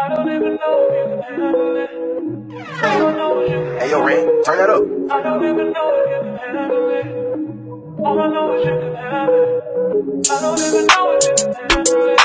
I don't even know if you can handle it. I don't know if you can. Hey, yo, Ren, turn that up. I don't even know if you can handle it. All I know is you can have it. I don't even know if you can handle it.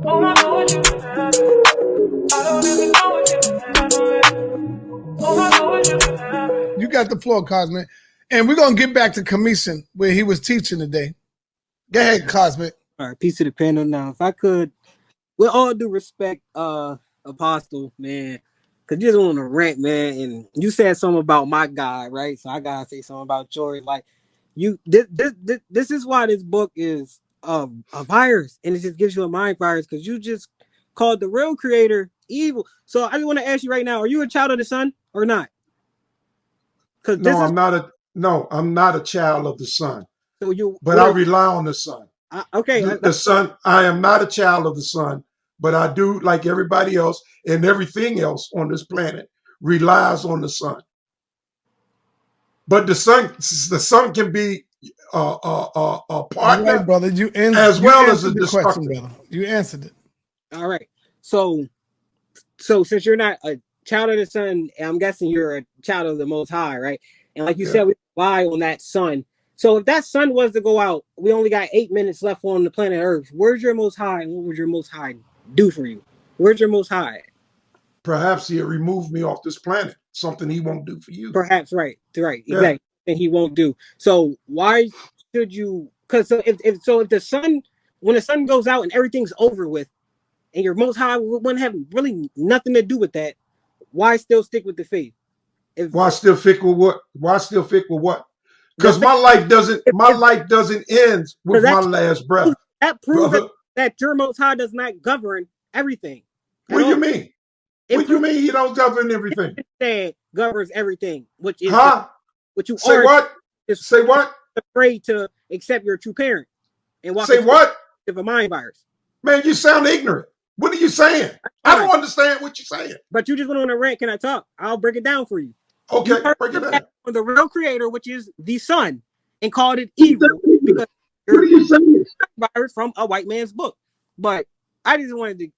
All I know is you can have it. I don't even know if you can handle it. All I know is you can have it. You got the floor, Cosmic. And we're going to get back to commission where he was teaching today. Go ahead, Cosmic. All right, piece of the panel now. If I could, with all due respect, Apostle, man, because you just want to rant, man, and you said something about my guy, right? So I gotta say something about yours. Like, this is why this book is a virus, and it just gives you a mind virus because you just called the real creator evil. So I just want to ask you right now: are you a child of the sun or not? Because No, I'm not a child of the sun. So but I rely on the sun. Okay, the sun. I am not a child of the sun, but I do, like everybody else and everything else on this planet, relies on the sun. But the sun can be a partner, right, brother. As well as a destructor. Brother. You answered it. All right. So since you're not a child of the sun, I'm guessing you're a child of the Most High, right? And like you said, we rely on that sun. So if that sun was to go out, we only got 8 minutes left on the planet Earth. Where's your Most High, and what would your Most High do for you? Where's your Most High? Perhaps he'll remove me off this planet. Something he won't do for you. Perhaps, right, exactly. And he won't do. So why should you? Because if the sun, when the sun goes out and everything's over with, and your Most High wouldn't have really nothing to do with that, why still stick with the faith? Why still stick with what? Why still stick with what? Because my life doesn't end with my last breath. That proves that your Most High does not govern everything. What do you mean? What do you mean he don't govern everything? That governs everything, which is what you say. What? Say what? Afraid to accept your true parent and walk. Say what? Of a mind virus. Man, you sound ignorant. What are you saying? I don't understand what you're saying. But you just went on a rant. Can I talk? I'll break it down for you. Okay, break it down. On the real creator, which is the sun, and called it evil because what are you saying? Virus from a white man's book. But I just wanted to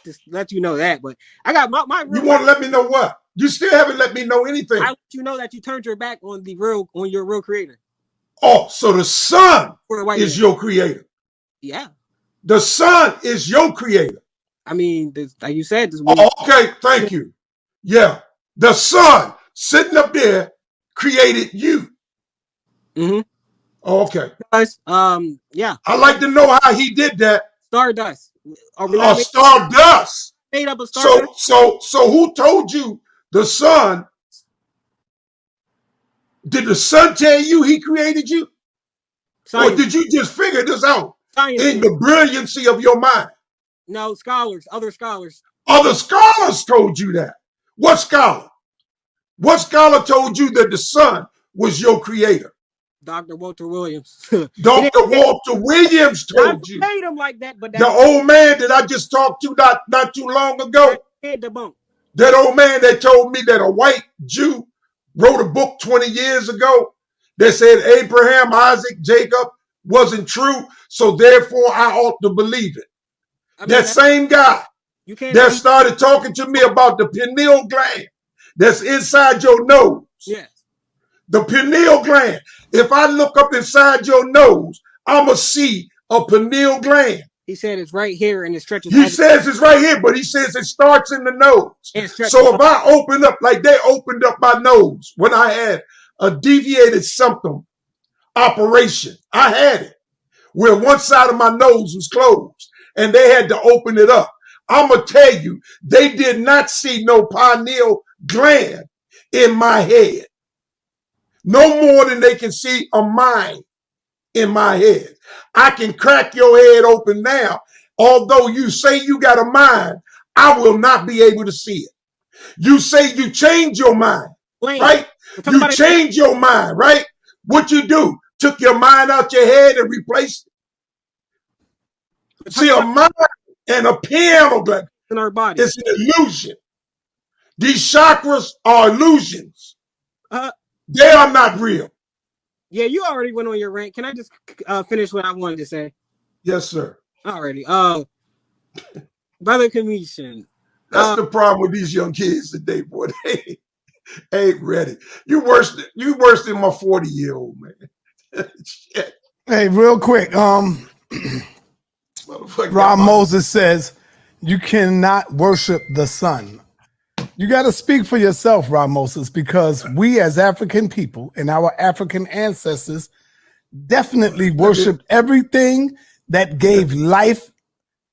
just let you know that. But I got my you want to let me know what? You still haven't let me know anything. I let you know that you turned your back on your real creator. Oh, so the sun is your creator. Yeah. The sun is your creator. I mean, like you said, okay, thank you. Yeah. The sun sitting up there created you. Mm-hmm. Okay. Yeah. I'd like to know how he did that. Stardust. Stardust. Made up of stardust. So who told you the sun? Did the sun tell you he created you? Science. Or did you just figure this out in the brilliancy of your mind? No, scholars, other scholars. Other scholars told you that. What scholar? What scholar told you that the sun was your creator? Dr. Walter Williams. Dr. Walter Williams told you. I made him like that, but the old man that I just talked to not too long ago. That old man that told me that a white Jew wrote a book 20 years ago that said Abraham, Isaac, Jacob wasn't true, so therefore I ought to believe it. That same guy that started talking to me about the pineal gland that's inside your nose. Yes. The pineal gland. If I look up inside your nose, I'm going to see a pineal gland. He said it's right here and it stretches. He says it's right here, but he says it starts in the nose. So if I open up like they opened up my nose when I had a deviated septum operation, I had it where one side of my nose was closed and they had to open it up. I'm going to tell you, they did not see no pineal gland in my head. No more than they can see a mind in my head. I can crack your head open now. Although you say you got a mind, I will not be able to see it. You say you change your mind, right? You change your mind, right? What you do? Took your mind out your head and replaced it. See, a mind and a piano gland in our body. It's an illusion. These chakras are illusions. They are not real. Yeah, you already went on your rant. Can I just finish what I wanted to say? Yes, sir. Alrighty. Brother comedian, That's the problem with these young kids today, boy. They ain't ready. You worse than my 40-year-old man. Shit. Hey, real quick, Ron Moses says you cannot worship the sun. You got to speak for yourself, Ron Moses, because we as African people and our African ancestors definitely worshiped everything that gave life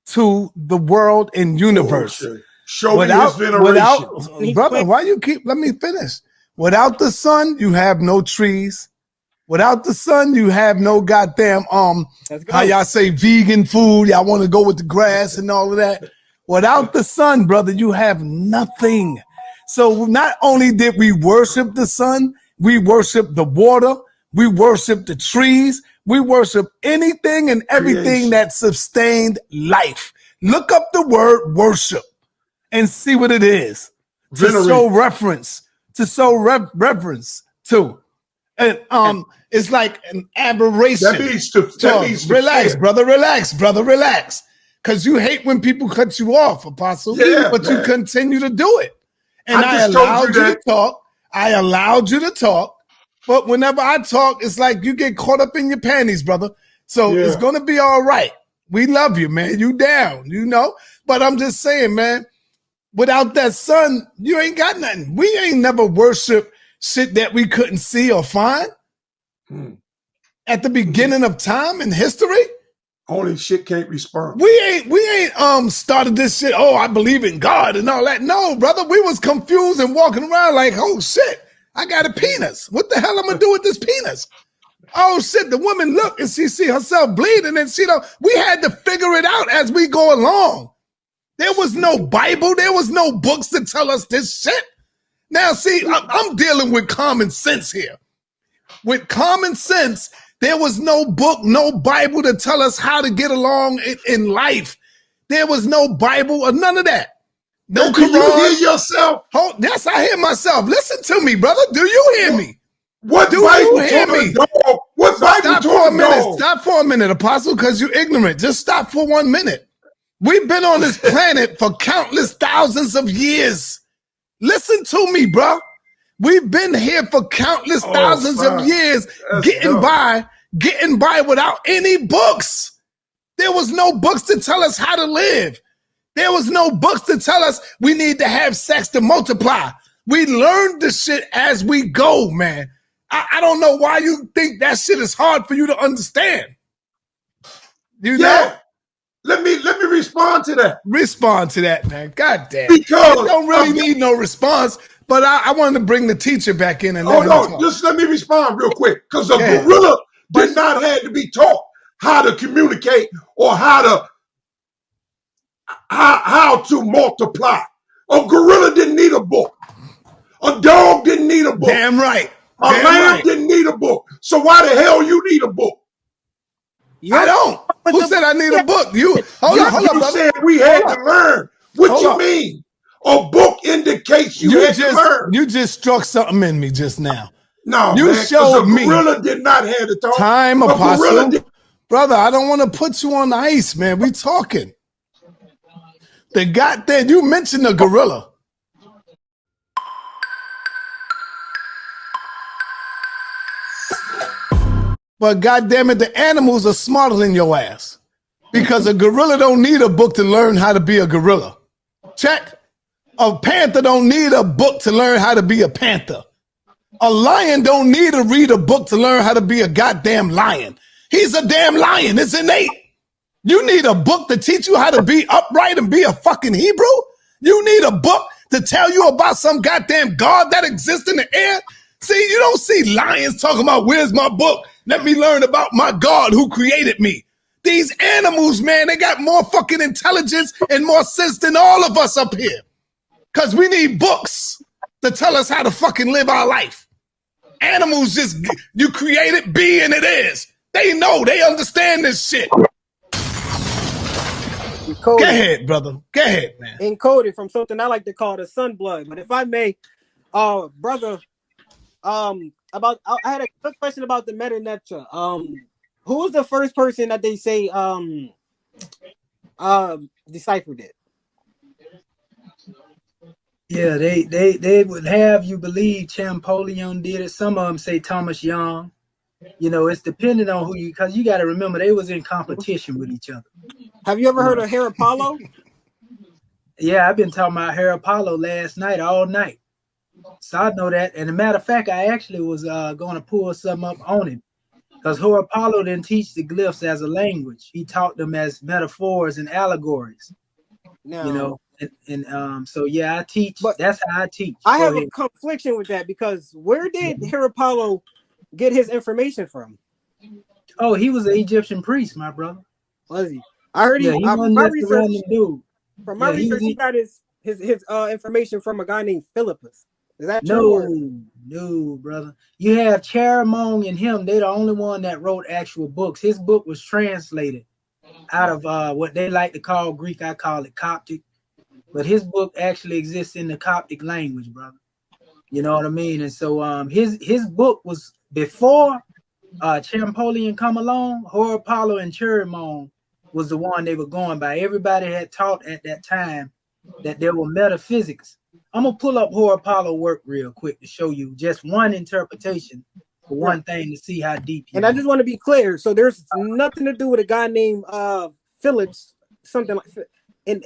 to the world and universe. Show me his veneration. Brother, why you keep, let me finish. Without the sun, you have no trees. Without the sun, you have no goddamn, how y'all say vegan food. Y'all want to go with the grass and all of that. Without the sun, brother, you have nothing. So not only did we worship the sun, we worship the water, we worship the trees, we worship anything and everything that sustained life. Look up the word worship and see what it is. To show reference, reverence to. And it's like an aberration. That means to relax, brother, relax. Because you hate when people cut you off, Apostle. Yeah, but you continue to do it. And I allowed you to talk. I allowed you to talk. But whenever I talk, it's like you get caught up in your panties, brother. So it's going to be all right. We love you, man. You down, you know. But I'm just saying, man, without that sun, you ain't got nothing. We ain't never worshiped shit that we couldn't see or find. At the beginning of time in history. Only shit can't respond. We ain't started this shit. Oh, I believe in God and all that. No, brother, we was confused and walking around like, oh shit, I got a penis. What the hell am I gonna do with this penis? Oh shit, the woman look and she see herself bleeding and we had to figure it out as we go along. There was no Bible, there was no books to tell us this shit. Now see, I'm dealing with common sense here. With common sense, there was no book, no Bible to tell us how to get along in life. There was no Bible or none of that. No Quran. Do you hear yourself? Oh, yes, I hear myself. Listen to me, brother. Do you hear me? What Do Bible you hear me? What Bible stop for a minute. Stop for a minute, Apostle, because you're ignorant. Just stop for 1 minute. We've been on this planet for countless thousands of years. Listen to me, bro. We've been here for countless thousands of years, getting by without any books. There was no books to tell us how to live. There was no books to tell us we need to have sex to multiply. We learned the shit as we go, man. I don't know why you think that shit is hard for you to understand. You know? Let me respond to that. Respond to that, man. God damn. Because you don't really need no response. But I wanted to bring the teacher back in and just let me respond real quick. Because a gorilla did not have to be taught how to communicate or how to multiply. A gorilla didn't need a book. A dog didn't need a book. Damn right. A lamb didn't need a book. So why the hell you need a book? I don't. Who said I need a book? You hold on, said we had to learn. What you mean? A book indicates you had to learn. You just struck something in me just now. No, you man, showed me. A gorilla did not have to talk. Time, Apostle. Brother, I don't want to put you on the ice, man. We talking. The goddamn, you mentioned a gorilla. But goddamn it, the animals are smarter than your ass. Because a gorilla don't need a book to learn how to be a gorilla. Check. A panther don't need a book to learn how to be a panther. A lion don't need to read a book to learn how to be a goddamn lion. He's a damn lion. It's innate. You need a book to teach you how to be upright and be a fucking Hebrew? You need a book to tell you about some goddamn God that exists in the air? See, you don't see lions talking about, where's my book? Let me learn about my God who created me. These animals, man, they got more fucking intelligence and more sense than all of us up here. Because we need books to tell us how to fucking live our life. Animals just, you create it, be, and it is. They know, they understand this shit. Go ahead, brother. Go ahead, man. Encoded from something I like to call the sun blood. But if I may, brother, I had a quick question about the Meta Netra. Who was the first person that they say deciphered it? Yeah, they would have you believe Champollion did it. Some of them say Thomas Young. You know, it's depending on who you, because you got to remember they was in competition with each other. Have you ever You heard know, of Hair Apollo? yeah, I've been talking about Hair Apollo last night all night, so I know that. And a matter of fact, I actually was going to pull something up on him because Hair Apollo didn't teach the glyphs as a language. He taught them as metaphors and allegories. You No, know, and so yeah, I teach. but That's how I teach. I Go have a ahead. confliction with that because where did Hair Apollo get his information from? Oh, he was an Egyptian priest, my brother. Was he? I heard Yeah, he. he From wasn't my just a research, random dude. from my Yeah, he was. research, he got his information from a guy named Philippus. Is that true or? No, brother. You have Charamong and him. They're the only one that wrote actual books. His book was translated out of what they like to call Greek. I call it Coptic. But his book actually exists in the Coptic language, brother. You know what I mean? And so his book was before Champollion come along. Hor Apollo and Cherimon was the one they were going by. Everybody had taught at that time that there were metaphysics. I'm gonna pull up Hor Apollo work real quick to show you just one interpretation for Right. one thing to see how deep he And I was. just want to be clear. So there's nothing to do with a guy named Phillips, something like and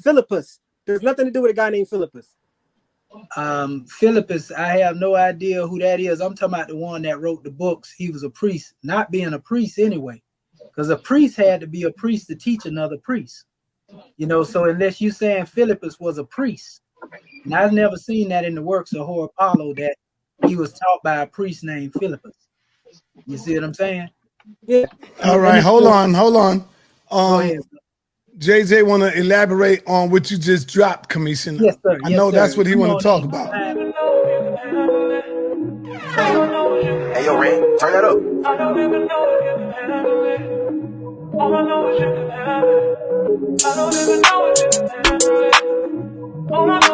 Philippus. There's nothing to do with a guy named Philippus. Philippus, I have no idea who that is. I'm talking about the one that wrote the books. He was a priest, not being a priest anyway, because a priest had to be a priest to teach another priest. You know, so unless you saying Philippus was a priest, and I've never seen that in the works of Hor Apollo that he was taught by a priest named Philippus. You see what I'm saying? Yeah. All right, hold on. Go ahead. JJ want to elaborate on what you just dropped, Commission. Yes, sir. I Yes, know sir. that's what he Come want on to talk in. about. I don't even know if you can handle it. I don't know if you can Hey, yo, Red, turn that up. I don't even know if you can handle it. All I know is you can have it. I don't even know if you can handle it. All I